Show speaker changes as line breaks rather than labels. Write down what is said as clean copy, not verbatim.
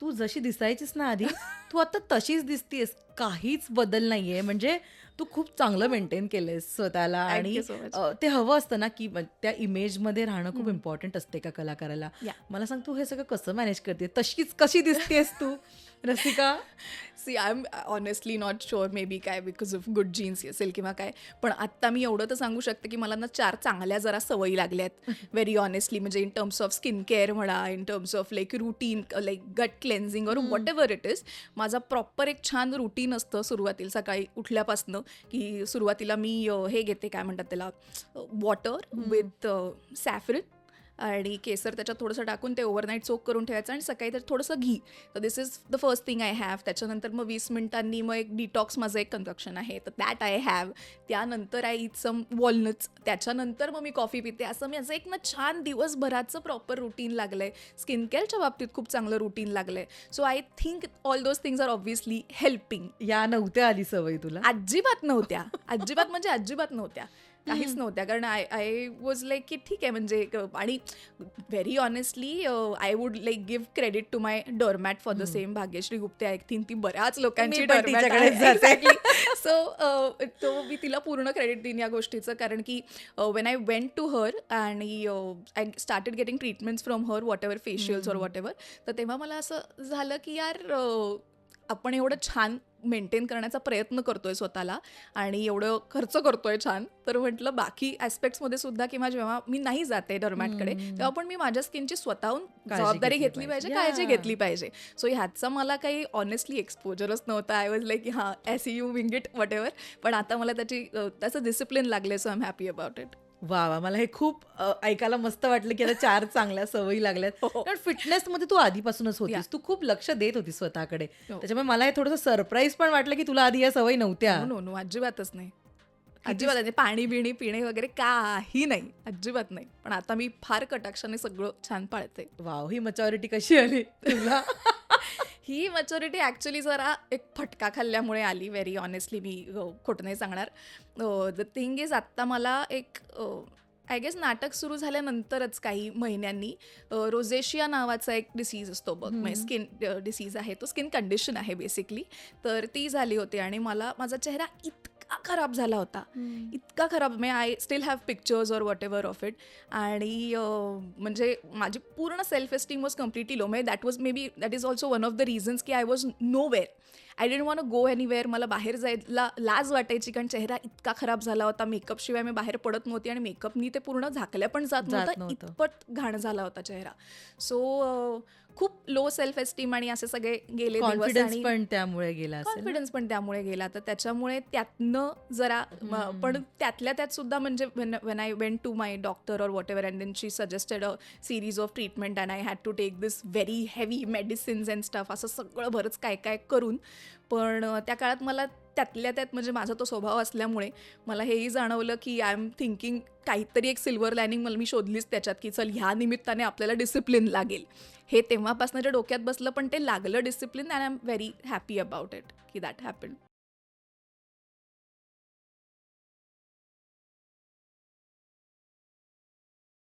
तू जशी दिसायचीस ना आधी, तू आता तशीच दिसतीयेस. काहीच बदल नाहीये. म्हणजे तू खूप चांगलं मेंटेन केलंयस स्वतःला
थँक
आणि
यू सो मच.
ते हवं असतं ना, की त्या इमेजमध्ये राहणं खूप इम्पॉर्टंट असते एका कलाकाराला.
या
मला सांग तू हे सगळं कसं मॅनेज करते? तशीच कशी दिसतेस तू Rasika?
See I am honestly not sure maybe काय बिकॉज ऑफ गुड जीन्स असेल किंवा काय. पण आत्ता मी एवढं तर सांगू शकते की मला ना 4 चांगल्या जरा सवयी लागल्या आहेत व्हेरी ऑनेस्टली. म्हणजे in terms of skin care म्हणा, in terms of like routine, like gut cleansing और
हं.
Whatever it is. माझा प्रॉपर एक छान रुटीन असतं सुरुवातीला सकाळी उठल्यापासनं. की सुरुवातीला मी हे घेते, काय म्हणतात त्याला, वॉटर
हं.
विथ सॅफरन आणि केसर त्याच्यात थोडंसं टाकून ते ओव्हरनाईट सोक करून ठेवायचं आणि सकाळी तर थोडंसं घी. तर this is the first thing I have. त्याच्यानंतर मग 20 मिनिटांनी मग एक डिटॉक्स माझं एक कन्झक्शन आहे, तर दॅट आय हॅव. त्यानंतर आय ईट सम वॉलनट्स. त्याच्यानंतर मग मी कॉफी पिते. असं माझं एक ना छान दिवसभराचं प्रॉपर रुटीन लागलं आहे. स्किन केअरच्या बाबतीत खूप चांगलं रुटीन लागलं आहे. So I think all those things are obviously helping.
या नव्हत्या आधी सवयी तुला?
अजिबात नव्हत्या. अजिबात म्हणजे अजिबात नव्हत्या. काहीच
हं.
नव्हत्या. कारण आय आय वॉज लाईक की ठीक आहे म्हणजे आणि very honestly I would like give credit to my doormat for the
हं.
Same. Bhagyashree Gupte I think ती बऱ्याच
मी
लोकांची
पण
डोरमॅट
तिच्याकडेच
आहे.
जाते.
एक्झॅक्टली. सो तो मी तिला पूर्ण क्रेडिट देईन या गोष्टीचं. कारण की when I went to her आणि I started getting treatments from her, whatever facials और
हं.
Whatever. तर तेव्हा मला असं झालं की यार आपण एवढं छान मेंटेन करण्याचा प्रयत्न करतोय स्वतःला आणि एवढं खर्च करतोय छान, तर म्हटलं बाकी ॲस्पेक्ट्समध्ये सुद्धा किंवा जेव्हा मी नाही जाते डर्मॅटकडे तेव्हा
हं.
पण मी माझ्या स्किनची स्वतःहून
काळजी
जबाबदारी
घेतली
घेतली
पाहिजे.
पाहिजे, काळजी
या.
घेतली पाहिजे. सो ह्याचा मला काही ऑनेस्टली एक्सपोजरच नव्हता. आय वॉज लाईक हां as you wing it what ever. पण आता मला त्याचं डिसिप्लिन लागले. So I am happy about it.
वाह! वाह! मला हे खूप ऐकायला मस्त वाटलं, की आता 4 चांगल्या सवयी लागल्यात.
हो.
कारण फिटनेसमध्ये तू आधीपासूनच
या
होतीस. तू खूप लक्ष देत होतीस स्वतःकडे.
हो.
त्याच्यामुळे मला हे थोडंसं सरप्राईज पण वाटलं, की तुला आधी या सवयी नव्हत्या.
No, no, no. अजिबातच नाही.
किती
अजिबात नाही. पाणी-बिणी पिणे वगैरे काही नाही. अजिबात नाही. पण आता मी फार कटाक्षाने सगळं छान पाळते.
वॉव! ही मॅच्युरिटी कशी आली तुला?
ही मॅच्युरिटी ॲक्च्युली जरा एक फटका खाल्ल्यामुळे आली. व्हेरी ऑनेस्टली मी खोटं नाही सांगणार. द थिंग इज आत्ता मला एक आय गेस नाटक सुरू झाल्यानंतरच काही महिन्यांनी रोझेशिया नावाचा एक डिसीज असतो बघ, म्हणजे
हं.
स्किन डिसीज आहे तो, स्किन कंडिशन आहे बेसिकली. तर ती झाली होती आणि माझा चेहरा इतका खराब झाला होता,
हं.
इतका खराब. म्हणजे I still have pictures or whatever of it. आणि म्हणजे माझी पूर्ण self esteem was completely low. म्हणजे that is also one of the reasons की I was nowhere. I didn't want go anywhere. मला बाहेर जायला लाज वाटायची कारण चेहरा इतका खराब झाला होता. मेकअपशिवाय मी बाहेर पडत नव्हती आणि मेकअपनी ते पूर्ण झाकल्या पण जात
जात
नव्हतं,
नव्हतं.
इतपत घाण झाला होता चेहरा. सो खूप लो सेल्फ एस्टीम आणि असे सगळे गेले दिवस
कॉन्फिडन्स
आणि
पण त्यामुळे गेला असेल ना?
कॉन्फिडन्स पण त्यामुळे गेला. तर त्याच्यामुळे त्यातनं जरा पण
हं.
त्यातल्या त्यात सुद्धा म्हणजे when I went to my doctor or whatever and then she suggested a series of treatment and I had to take this very heavy medicines and stuff, असं सगळं बरंच काय काय करून. पण त्या काळात मला त्यातल्या त्यात म्हणजे माझा तो स्वभाव असल्यामुळे मला हेही जाणवलं की आय एम थिंकिंग काहीतरी एक सिल्वर लायनिंग मला मी शोधलीच त्याच्यात, की चल ह्या निमित्ताने आपल्याला डिसिप्लिन लागेल. हे तेव्हापासून डोक्यात बसलं पण ते लागलं discipline and I am very happy about it की दॅट हॅपन.